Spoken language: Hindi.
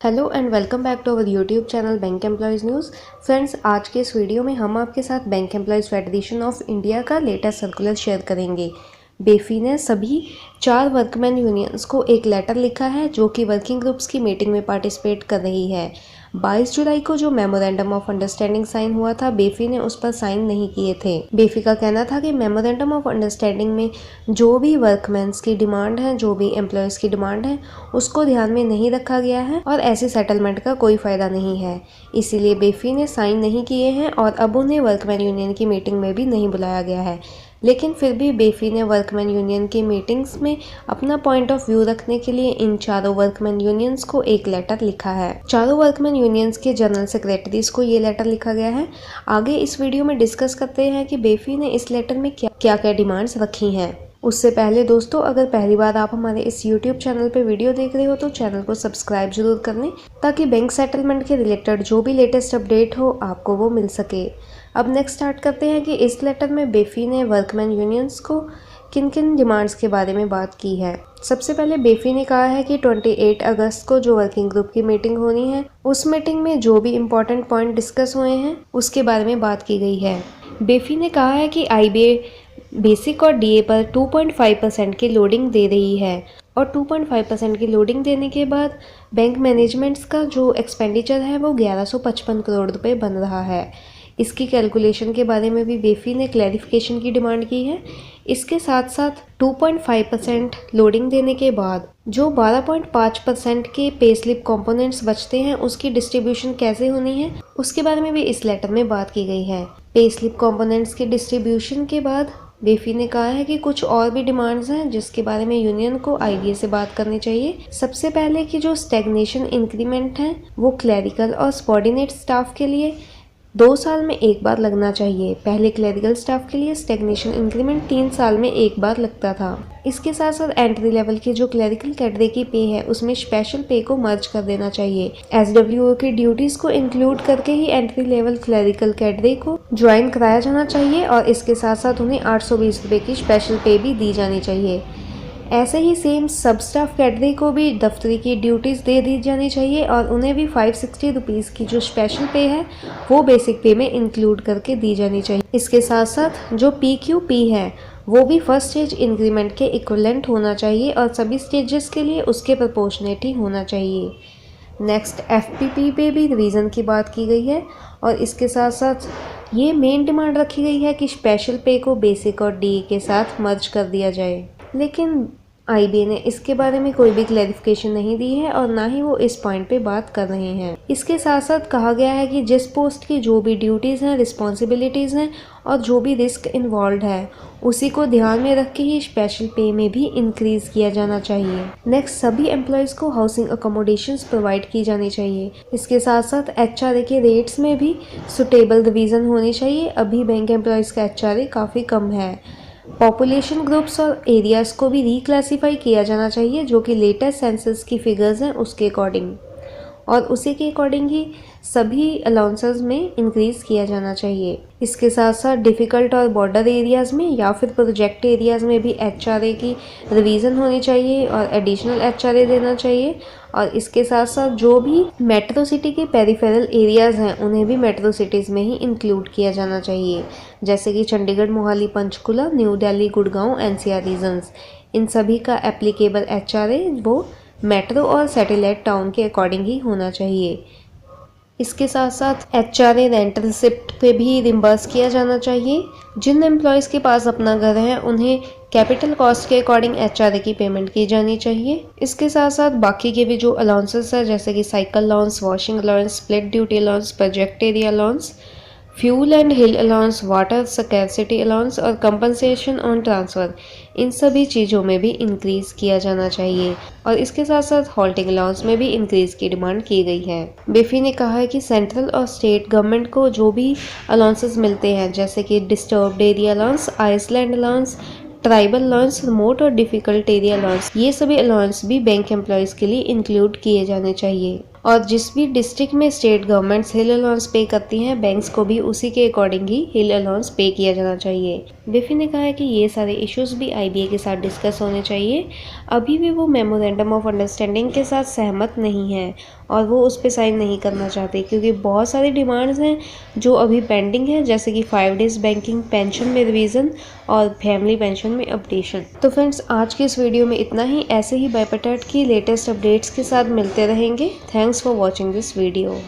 Hello and welcome back to our YouTube channel bank employees news. Friends, आज के इस वीडियो में हम आपके साथ bank employees federation of India का लेटेस्ट सर्कुलर शेयर करेंगे। बेफी ने सभी 4 वर्कमैन यूनियंस को एक लेटर लिखा है जो कि वर्किंग ग्रुप्स की मीटिंग में पार्टिसिपेट कर रही है। 22 जुलाई को जो मेमोरेंडम ऑफ अंडरस्टैंडिंग साइन हुआ था, बेफी ने उस पर साइन नहीं किए थे। बेफी का कहना था कि मेमोरेंडम ऑफ अंडरस्टैंडिंग में जो भी वर्कमैन्स की डिमांड है, जो भी एम्प्लॉयज़ की डिमांड है, उसको ध्यान में नहीं रखा गया है और ऐसे सेटलमेंट का कोई फ़ायदा नहीं है। इसीलिए बेफी ने साइन नहीं किए हैं और अब उन्हें वर्कमैन यूनियन की मीटिंग में भी नहीं बुलाया गया है। लेकिन फिर भी बेफी ने वर्कमैन यूनियन की मीटिंग्स में अपना पॉइंट ऑफ व्यू रखने के लिए इन चारों वर्कमैन यूनियंस को एक लेटर लिखा है। चारों वर्कमैन यूनियंस के जनरल सेक्रेटरीज को ये लेटर लिखा गया है। आगे इस वीडियो में डिस्कस करते हैं कि बेफी ने इस लेटर में क्या क्या डिमांड्स रखी हैं। उससे पहले दोस्तों, अगर पहली बार आप हमारे इस YouTube चैनल पे वीडियो देख रहे हो तो चैनल को सब्सक्राइब जरूर कर लें ताकि बैंक सेटलमेंट के रिलेटेड जो भी लेटेस्ट अपडेट हो आपको वो मिल सके। अब नेक्स्ट स्टार्ट करते हैं कि इस लेटर में बेफी ने वर्कमैन यूनियंस को किन किन डिमांड्स के बारे में बात की है। सबसे पहले बेफी ने कहा है कि 28 अगस्त को जो वर्किंग ग्रुप की मीटिंग होनी है, उस मीटिंग में जो भी इम्पोर्टेंट पॉइंट डिस्कस हुए हैं उसके बारे में बात की गई है। बेफी ने कहा है कि IBA बेसिक और DA पर 2.5% की लोडिंग दे रही है और 2.5% की लोडिंग देने के बाद बैंक मैनेजमेंट्स का जो एक्सपेंडिचर है वो 1155 करोड़ रुपए बन रहा है। इसकी कैलकुलेशन के बारे में भी बेफी ने क्लैरिफिकेशन की डिमांड की है। इसके साथ साथ 2.5% लोडिंग देने के बाद जो 12.5% के पे स्लिप कंपोनेंट्स बचते हैं उसकी डिस्ट्रीब्यूशन कैसे होनी है उसके बारे में भी इस लेटर में बात की गई है। पे स्लिप कंपोनेंट्स के डिस्ट्रीब्यूशन के बाद बेफी ने कहा है कि कुछ और भी डिमांड्स हैं जिसके बारे में यूनियन को IBA से बात करनी चाहिए। सबसे पहले कि जो स्टैग्नेशन इंक्रीमेंट है वो क्लैरिकल और सबऑर्डिनेट स्टाफ के लिए 2 साल में एक बार लगना चाहिए। पहले क्लरिकल स्टाफ के लिए स्टैग्नेशन इंक्रीमेंट 3 साल में एक बार लगता था। इसके साथ साथ एंट्री लेवल की जो क्लरिकल कैडरे की पे है उसमें स्पेशल पे को मर्ज कर देना चाहिए। SWO की ड्यूटीज को इंक्लूड करके ही एंट्री लेवल क्लरिकल कैडरे को ज्वाइन कराया जाना चाहिए और इसके साथ साथ उन्हें 820 रुपये की स्पेशल पे भी दी जानी चाहिए। ऐसे ही सेम सब स्टाफ कैडरे को भी दफ्तरी की ड्यूटीज़ दे दी जानी चाहिए और उन्हें भी 560 रुपीज़ की जो स्पेशल पे है वो बेसिक पे में इंक्लूड करके दी जानी चाहिए। इसके साथ साथ जो PQP है वो भी फर्स्ट स्टेज इंक्रीमेंट के इक्विवेलेंट होना चाहिए और सभी स्टेजेस के लिए उसके प्रोपोर्शनेट ही होना चाहिए। नेक्स्ट FPP पे भी रिवीजन की बात की गई है और इसके साथ साथ ये मेन डिमांड रखी गई है कि स्पेशल पे को बेसिक और DA के साथ मर्ज कर दिया जाए। लेकिन IBA ने इसके बारे में कोई भी क्लैरिफिकेशन नहीं दी है और ना ही वो इस पॉइंट पे बात कर रहे हैं। इसके साथ साथ कहा गया है कि जिस पोस्ट की जो भी ड्यूटीज़ हैं, रिस्पॉन्सिबिलिटीज़ हैं और जो भी रिस्क इन्वॉल्व है उसी को ध्यान में रख के ही स्पेशल पे में भी इंक्रीज़ किया जाना चाहिए। नेक्स्ट, सभी एम्प्लॉयज़ को हाउसिंग अकोमोडेशंस प्रोवाइड की जानी चाहिए। इसके साथ साथ HRA के रेट्स में भी सुटेबल रिवीजन होनी चाहिए। अभी बैंक एम्प्लॉयज़ का HRA काफ़ी कम है। पॉपुलेशन ग्रुप्स और एरियाज को भी रिक्लासीफाई किया जाना चाहिए जो कि लेटेस्ट सेंसस की फिगर्स हैं उसके अकॉर्डिंग, और उसी के अकॉर्डिंग ही सभी अलाउंसेस में इंक्रीज़ किया जाना चाहिए। इसके साथ साथ डिफ़िकल्ट और बॉर्डर एरियाज़ में या फिर प्रोजेक्ट एरियाज़ में भी HRA की रिवीजन होनी चाहिए और एडिशनल HRA देना चाहिए। और इसके साथ साथ जो भी मेट्रो सिटी के पेरिफेरल एरियाज़ हैं उन्हें भी मेट्रो सिटीज़ में ही इंक्लूड किया जाना चाहिए, जैसे कि Chandigarh, Mohali, Panchkula, new Delhi, Gurgaon, NCR regions. इन सभी का एप्लीकेबल HRA वो मेट्रो और सैटेलाइट टाउन के अकॉर्डिंग ही होना चाहिए। इसके साथ साथ HRA रेंट रिसिप्ट पे भी रिम्बर्स किया जाना चाहिए। जिन एम्प्लॉयज़ के पास अपना घर है उन्हें कैपिटल कॉस्ट के अकॉर्डिंग HRA की पेमेंट की जानी चाहिए। इसके साथ साथ बाकी के भी जो अलाउंसेस है जैसे कि cycle allowance, washing allowance, split duty allowance, project area allowance, fuel and hill allowance, water scarcity allowance और कंपनसेशन ऑन ट्रांसफ़र, इन सभी चीज़ों में भी इंक्रीज़ किया जाना चाहिए। और इसके साथ साथ हॉल्टिंग अलाउंस में भी इंक्रीज़ की डिमांड की गई है। बेफी ने कहा है कि सेंट्रल और स्टेट गवर्नमेंट को जो भी अलाउंसेस मिलते हैं जैसे कि disturbed area allowance, island allowance, tribal allowance, remote और डिफ़िकल्ट एरिया अलाउंस, ये सभी अलाउंस भी बैंक एम्प्लॉयज़ के लिए इंक्लूड किए जाने चाहिए। और जिस भी डिस्ट्रिक्ट में स्टेट गवर्नमेंट्स हिल अलाउंस पे करती हैं, बैंक्स को भी उसी के अकॉर्डिंग ही हिल अलाउंस पे किया जाना चाहिए। बेफी ने कहा है कि ये सारे इश्यूज भी IBA के साथ डिस्कस होने चाहिए। अभी भी वो मेमोरेंडम ऑफ अंडरस्टैंडिंग के साथ सहमत नहीं है और वो उस पर साइन नहीं करना चाहते, क्योंकि बहुत सारी डिमांड्स हैं जो अभी पेंडिंग है, जैसे कि 5 डेज बैंकिंग, पेंशन में रिवीजन और फैमिली पेंशन में अपडेशन। तो फ्रेंड्स, आज के इस वीडियो में इतना ही। ऐसे ही बायोपेटाट की लेटेस्ट अपडेट्स के साथ मिलते रहेंगे। Thanks for watching this video.